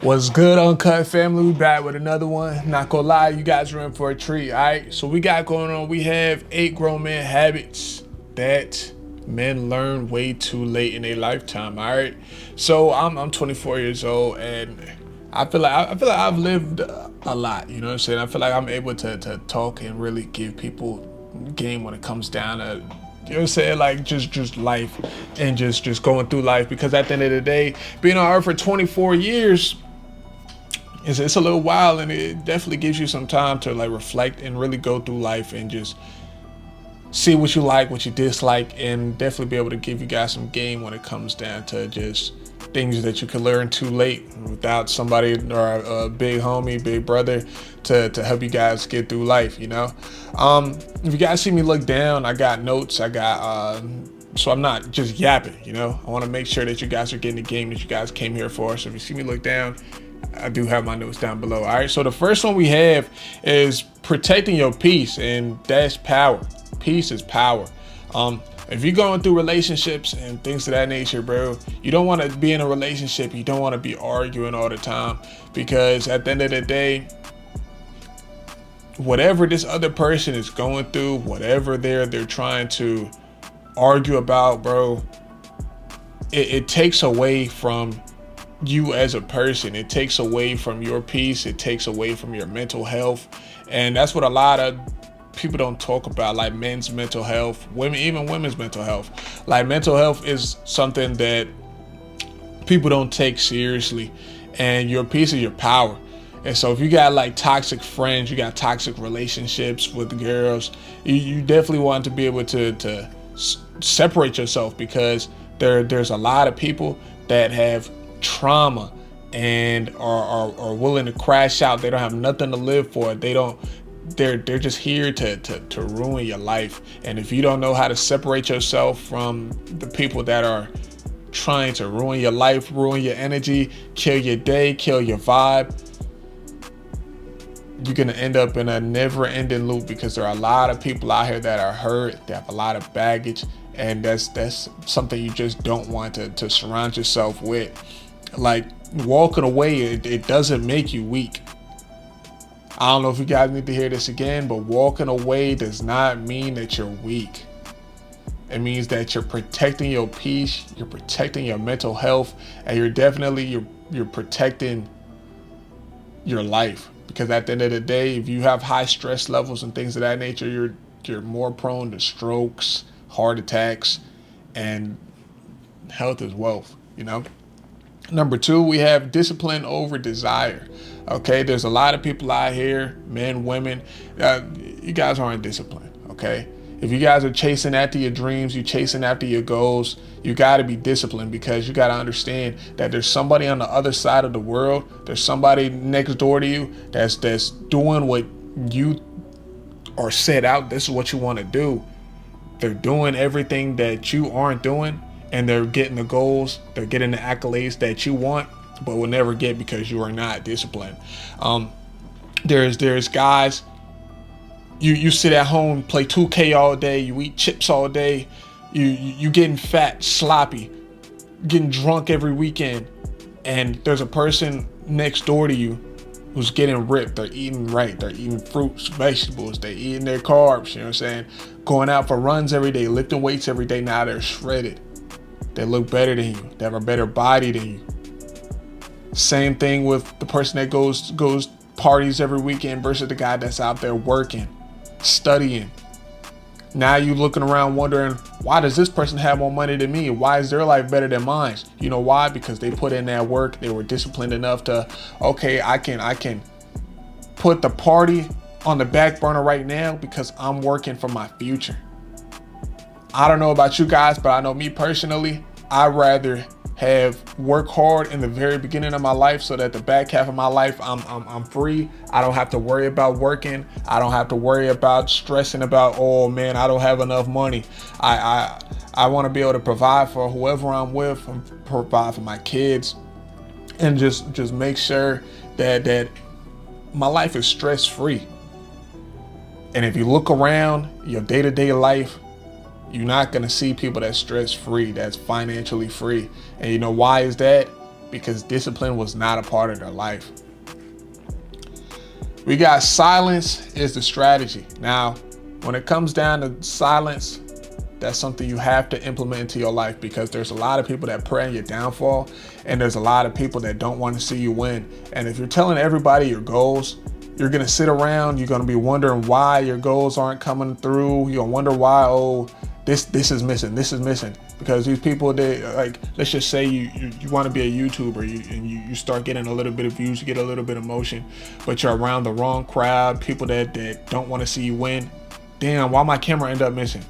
What's good, Uncut Family? We back with another one. Not gonna lie, you guys are in for a treat. All right, so we got going on. We have 8 grown man habits that men learn way too late in their lifetime. All right, so I'm 24 years old, and I feel like I've lived a lot. You know what I'm saying? I feel like I'm able to talk and really give people game when it comes down to, you know what I'm saying, like just life and just going through life. Because at the end of the day, being on earth for 24 years, it's a little while, and it definitely gives you some time to like reflect and really go through life and just see what you like, what you dislike, and definitely be able to give you guys some game when it comes down to just things that you can learn too late without somebody or a big homie, big brother to help you guys get through life, you know. If you guys see me look down, I got notes, I got so I'm not just yapping, you know. I want to make sure that you guys are getting the game that you guys came here for. So if you see me look down, I do have my notes down below. All right, so the first one we have is protecting your peace, and that's power. Peace is power. If you're going through relationships and things of that nature, bro, you don't want to be in a relationship. You don't want to be arguing all the time, because at the end of the day, whatever this other person is going through, whatever they're trying to argue about, bro, it takes away from you as a person. It takes away from your peace. It takes away from your mental health. And that's what a lot of people don't talk about, like men's mental health, even women's mental health. Like, mental health is something that people don't take seriously, and your peace is your power. And so if you got like toxic friends, you got toxic relationships with girls, you definitely want to be able to separate yourself, because there's a lot of people that have trauma and are willing to crash out. They don't have nothing to live for. They're just here to ruin your life. And if you don't know how to separate yourself from the people that are trying to ruin your life, ruin your energy, kill your day, kill your vibe, you're gonna end up in a never-ending loop, because there are a lot of people out here that are hurt. They have a lot of baggage, and that's something you just don't want to surround yourself with. Like, walking away, it doesn't make you weak. I don't know if you guys need to hear this again, but walking away does not mean that you're weak. It means that you're protecting your peace, you're protecting your mental health, and you're protecting your life. Because at the end of the day, if you have high stress levels and things of that nature, you're more prone to strokes, heart attacks, and health is wealth, you know. Number 2, we have discipline over desire. Okay, there's a lot of people out here, men, women, you guys aren't disciplined. Okay, if you guys are chasing after your dreams, you're chasing after your goals, you got to be disciplined, because you got to understand that there's somebody on the other side of the world. There's somebody next door to you that's doing what you are set out. This is what you want to do. They're doing everything that you aren't doing, and they're getting the goals, they're getting the accolades that you want, but will never get, because you are not disciplined. There's guys, you sit at home, play 2K all day, you eat chips all day, you getting fat, sloppy, getting drunk every weekend, and there's a person next door to you who's getting ripped. They're eating right, they're eating fruits, vegetables, they're eating their carbs, you know what I'm saying, going out for runs every day, lifting weights every day. Now they're shredded. They look better than you. They have a better body than you. Same thing with the person that goes parties every weekend versus the guy that's out there working, studying. Now you looking around wondering, why does this person have more money than me? Why is their life better than mine? You know why? Because they put in that work. They were disciplined enough to, okay, I can put the party on the back burner right now because I'm working for my future. I don't know about you guys, but I know me personally, I'd rather have work hard in the very beginning of my life, so that the back half of my life I'm free. I don't have to worry about working. I don't have to worry about stressing about, oh man, I don't have enough money. I want to be able to provide for whoever I'm with, and provide for my kids, and just make sure that my life is stress free. And if you look around your day-to-day life, you're not going to see people that's stress free, that's financially free. And you know why is that? because discipline was not a part of their life. We got silence is the strategy. Now, when it comes down to silence, that's something you have to implement into your life, because there's a lot of people that pray on your downfall, and there's a lot of people that don't want to see you win. And if you're telling everybody your goals, you're going to sit around, you're going to be wondering why your goals aren't coming through. You're going to wonder why, oh, this is missing, this is missing. Because these people, they like, let's just say you want to be a YouTuber, and you start getting a little bit of views, you get a little bit of motion, but you're around the wrong crowd, people that don't want to see you win. Damn, why my camera end up missing?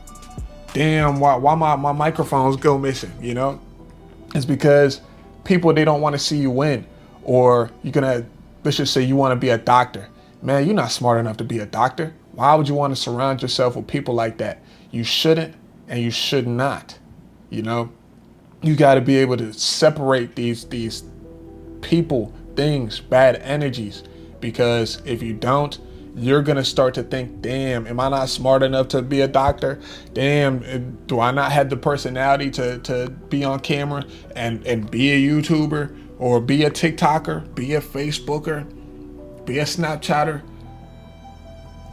Damn, why my microphones go missing, you know? It's because people, they don't want to see you win. Or you're gonna, let's just say you want to be a doctor. Man, you're not smart enough to be a doctor. Why would you want to surround yourself with people like that? You shouldn't, and you should not. You know, you got to be able to separate these people, things, bad energies, because if you don't, you're going to start to think, damn, am I not smart enough to be a doctor? Damn, do I not have the personality to be on camera and be a YouTuber, or be a TikToker, be a Facebooker, be a Snapchatter?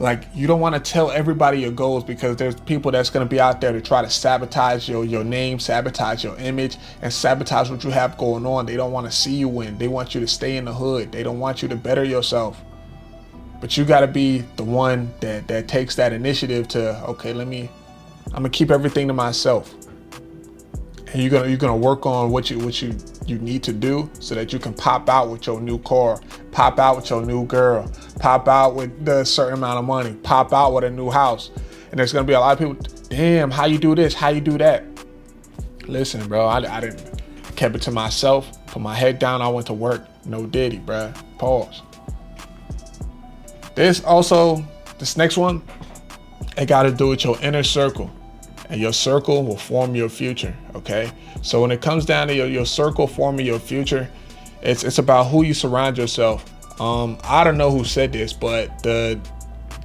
Like, you don't want to tell everybody your goals, because there's people that's going to be out there to try to sabotage your name, sabotage your image, and sabotage what you have going on. They don't want to see you win. They want you to stay in the hood. They don't want you to better yourself. But you got to be the one that takes that initiative to, okay, I'm going to keep everything to myself. And you're gonna work on what you need to do, so that you can pop out with your new car, pop out with your new girl, pop out with the certain amount of money, pop out with a new house. And there's gonna be a lot of people, damn, how you do this, how you do that? Listen, bro, I didn't, kept it to myself, put my head down, I went to work. No diddy, bro. Pause. This next one, it got to do with your inner circle. And your circle will form your future, okay? So when it comes down to your circle forming your future, it's about who you surround yourself. I don't know who said this, but the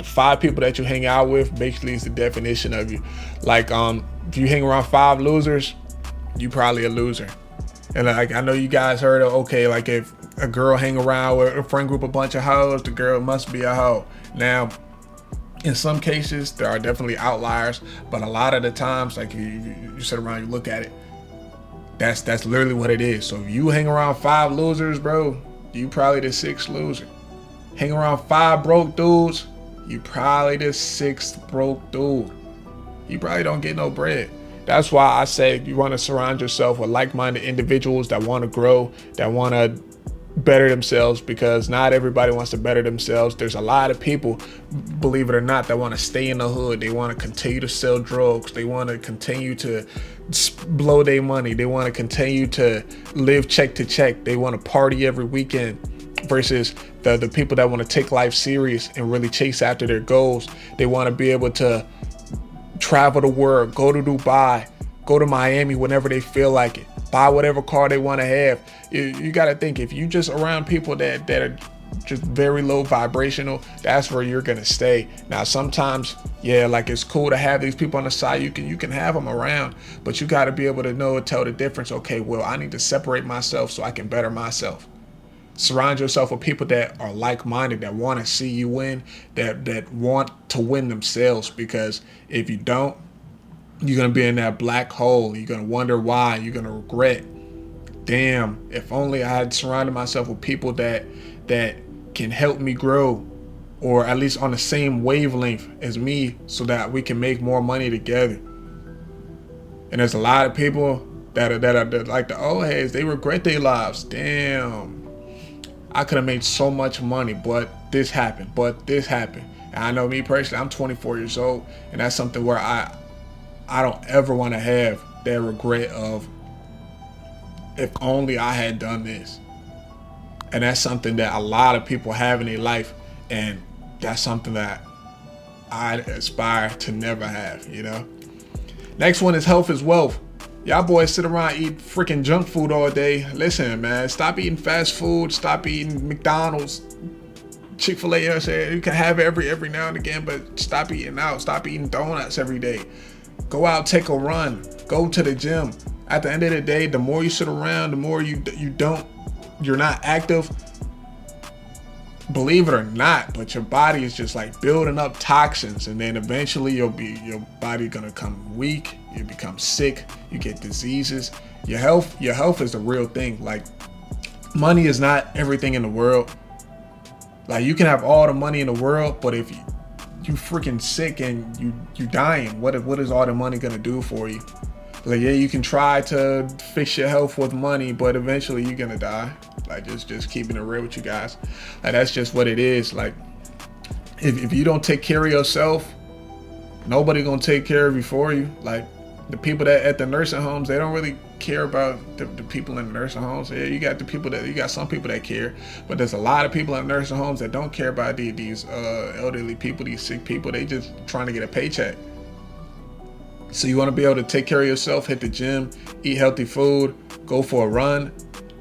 5 people that you hang out with basically is the definition of you. Like, if you hang around 5 losers, you probably a loser. And like, I know you guys heard of, okay, like if a girl hang around with a friend group, a bunch of hoes, the girl must be a hoe. Now, in some cases, there are definitely outliers, but a lot of the times, like you sit around, you look at it, that's literally what it is. So if you hang around 5 losers, bro, you probably the 6th loser. Hang around 5 broke dudes, you probably the 6th broke dude. You probably don't get no bread. That's why I say you want to surround yourself with like-minded individuals that want to grow, that want to better themselves, because not everybody wants to better themselves. There's a lot of people, believe it or not, that want to stay in the hood. They want to continue to sell drugs. They want to continue to blow their money. They want to continue to live check to check. They want to party every weekend, versus the people that want to take life serious and really chase after their goals. They want to be able to travel the world, go to Dubai, go to Miami whenever they feel like it, buy whatever car they want to have. You got to think, if you just around people that are just very low vibrational, that's where you're gonna stay. Now, sometimes, yeah, like it's cool to have these people on the side. You can have them around, but you got to be able to know and tell the difference. Okay, well, I need to separate myself so I can better myself. Surround yourself with people that are like-minded, that want to see you win, that want to win themselves. Because if you don't, you're going to be in that black hole. You're going to wonder why. You're going to regret. Damn, if only I had surrounded myself with people that can help me grow, or at least on the same wavelength as me, so that we can make more money together. And there's a lot of people that are like the old heads. They regret their lives. Damn, I could have made so much money, but this happened. And I know me personally, I'm 24 years old, and that's something where I don't ever want to have that regret of, if only I had done this. And that's something that a lot of people have in their life, and that's something that I aspire to never have, you know? Next one is health is wealth. Y'all boys sit around eat freaking junk food all day. Listen, man, stop eating fast food. Stop eating McDonald's, Chick-fil-A. You can have it every now and again, but stop eating out. Stop eating donuts every day. Go out, take a run. Go to the gym. At the end of the day, the more you sit around, the more you're not active. Believe it or not, but your body is just like building up toxins, and then eventually your body gonna come weak. You become sick. You get diseases. Your health is the real thing. Like, money is not everything in the world. Like, you can have all the money in the world, but if you freaking sick and you dying, what is all the money gonna do for you? Like, yeah, you can try to fix your health with money, but eventually you're gonna die. Like, just keeping it real with you guys. Like, that's just what it is. Like, if you don't take care of yourself, nobody gonna take care of you for you. Like, the people that at the nursing homes, they don't really care about the people in the nursing homes. Yeah, you got some people that care, but there's a lot of people in nursing homes that don't care about these elderly people, these sick people. They just trying to get a paycheck. So you want to be able to take care of yourself, hit the gym, eat healthy food, go for a run,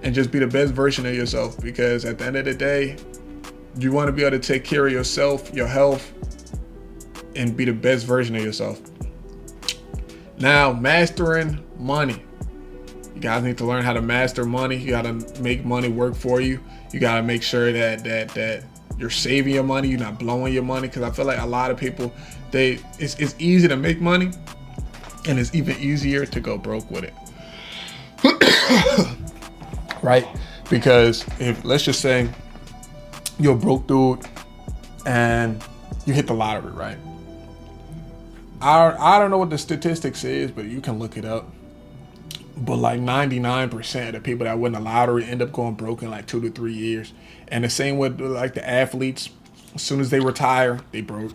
and just be the best version of yourself. Because at the end of the day, you want to be able to take care of yourself, your health, and be the best version of yourself. Now, mastering money. You guys need to learn how to master money. You got to make money work for you. You got to make sure that you're saving your money, you're not blowing your money. Because I feel like a lot of people, it's easy to make money, and it's even easier to go broke with it. Right? Because if, let's just say, you're a broke dude and you hit the lottery, right? I don't know what the statistics is, but you can look it up. But like 99% of the people that win the lottery end up going broke in like 2 to 3 years. And the same with like the athletes. As soon as they retire, they broke.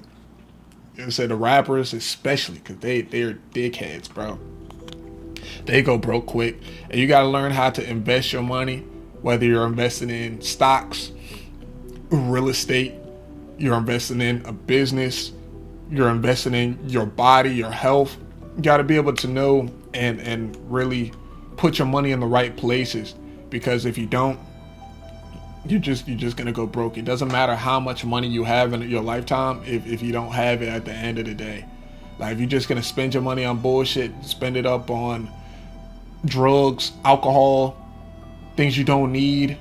You know, so the rappers especially, because they're dickheads, bro. They go broke quick. And you got to learn how to invest your money, whether you're investing in stocks, real estate, you're investing in a business, you're investing in your body, your health. You got to be able to know and really put your money in the right places, because if you don't, you're just gonna go broke. It doesn't matter how much money you have in your lifetime if you don't have it at the end of the day. Like, if you're just gonna spend your money on bullshit, spend it up on drugs, alcohol, things you don't need.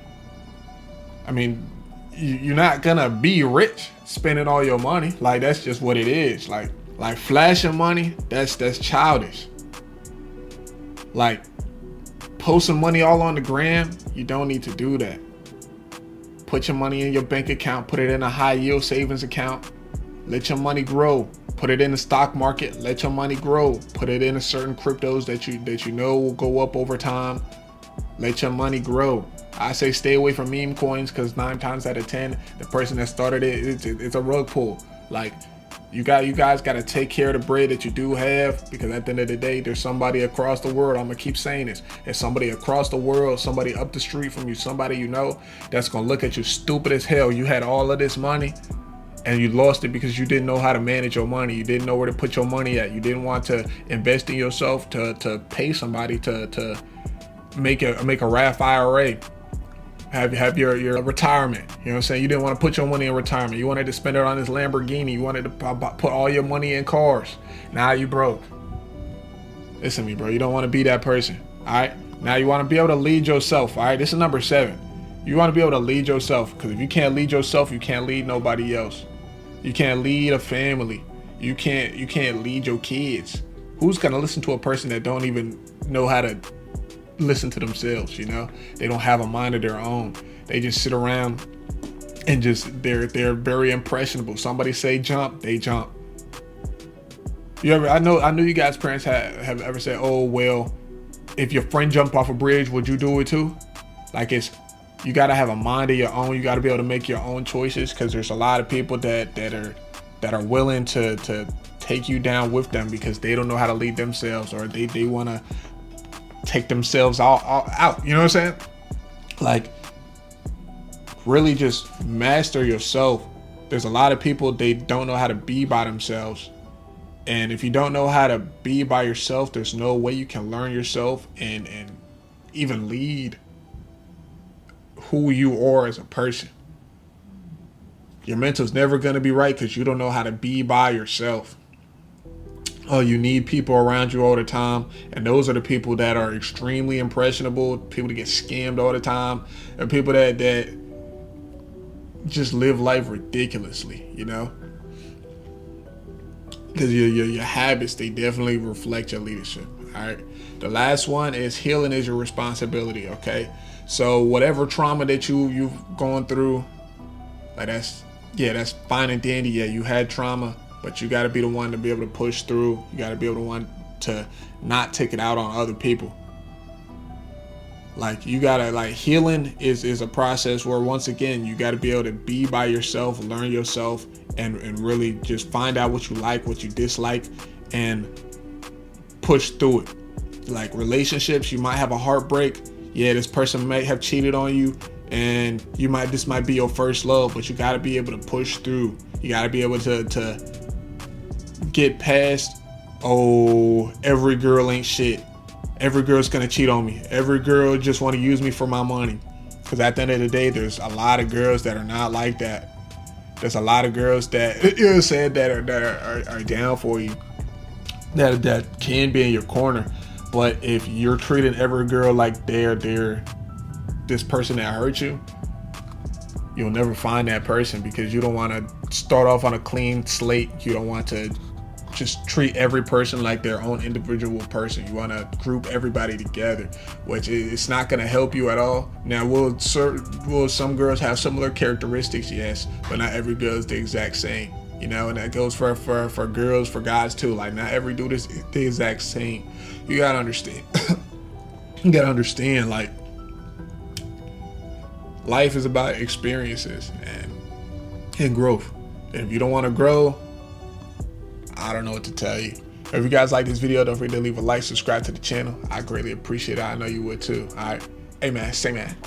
I mean, you're not gonna be rich spending all your money. Like, that's just what it is. Like flashing money, that's childish. Like, posting money all on the gram, you don't need to do that. Put your money in your bank account, put it in a high yield savings account, let your money grow. Put it in the stock market, let your money grow. Put it in a certain cryptos that you know will go up over time. Let your money grow. I say stay away from meme coins, because 9 times out of 10, the person that started it's a rug pull. Like, you guys got to take care of the bread that you do have, because at the end of the day, there's somebody across the world. I'm gonna keep saying this. There's somebody across the world, somebody up the street from you, somebody you know, that's gonna look at you stupid as hell. You had all of this money and you lost it because you didn't know how to manage your money. You didn't know where to put your money at. You didn't want to invest in yourself to pay somebody to make a RAF IRA. Have your retirement. You know what I'm saying? You didn't want to put your money in retirement. You wanted to spend it on this Lamborghini. You wanted to put all your money in cars. Now you broke. Listen to me, bro. You don't want to be that person. All right? Now you want to be able to lead yourself. All right? This is number 7. You want to be able to lead yourself, because if you can't lead yourself, you can't lead nobody else. You can't lead a family. You can't lead your kids. Who's gonna listen to a person that don't even know how to listen to themselves? You know, they don't have a mind of their own. They just sit around and they're very impressionable. Somebody say jump, they jump. I know you guys' parents have ever said, oh well, if your friend jumped off a bridge, would you do it too? Like, you gotta have a mind of your own. You gotta be able to make your own choices, because there's a lot of people that are willing to take you down with them, because they don't know how to lead themselves, or they want to take themselves out. You know what I'm saying? Like, really just master yourself. There's a lot of people, they don't know how to be by themselves. And if you don't know how to be by yourself, there's no way you can learn yourself and even lead who you are as a person. Your mental's never going to be right, because you don't know how to be by yourself. Oh, you need people around you all the time, and those are the people that are extremely impressionable, people that get scammed all the time, and people that just live life ridiculously, you know? Because your habits, they definitely reflect your leadership. All right. The last one is healing is your responsibility. Okay. So whatever trauma that you've gone through, like that's fine and dandy. Yeah, you had trauma, but you got to be the one to be able to push through. You got to be able to one to not take it out on other people. Like you gotta healing is a process where once again you gotta be able to be by yourself, learn yourself, and really just find out what you like, what you dislike, and push through it. Like relationships, you might have a heartbreak. Yeah, this person might have cheated on you, and this might be your first love, but you gotta be able to push through. You gotta be able to get past, oh, every girl ain't shit. Every girl's gonna cheat on me. Every girl just want to use me for my money. Because at the end of the day, there's a lot of girls that are not like that. There's a lot of girls that are down for you, that can be in your corner. But if you're treating every girl like they're this person that hurt you, you'll never find that person, because you don't want to start off on a clean slate. You don't want to just treat every person like their own individual person. You want to group everybody together, which it's not going to help you at all. Now, will some girls have similar characteristics? Yes, but not every girl is the exact same. You know, and that goes for girls, for guys too. Like, not every dude is the exact same. You gotta understand. You gotta understand, like, life is about experiences and growth. And if you don't want to grow, I don't know what to tell you. If you guys like this video, don't forget to leave a like, subscribe to the channel. I greatly appreciate it. I know you would too. All right. Hey man, say man.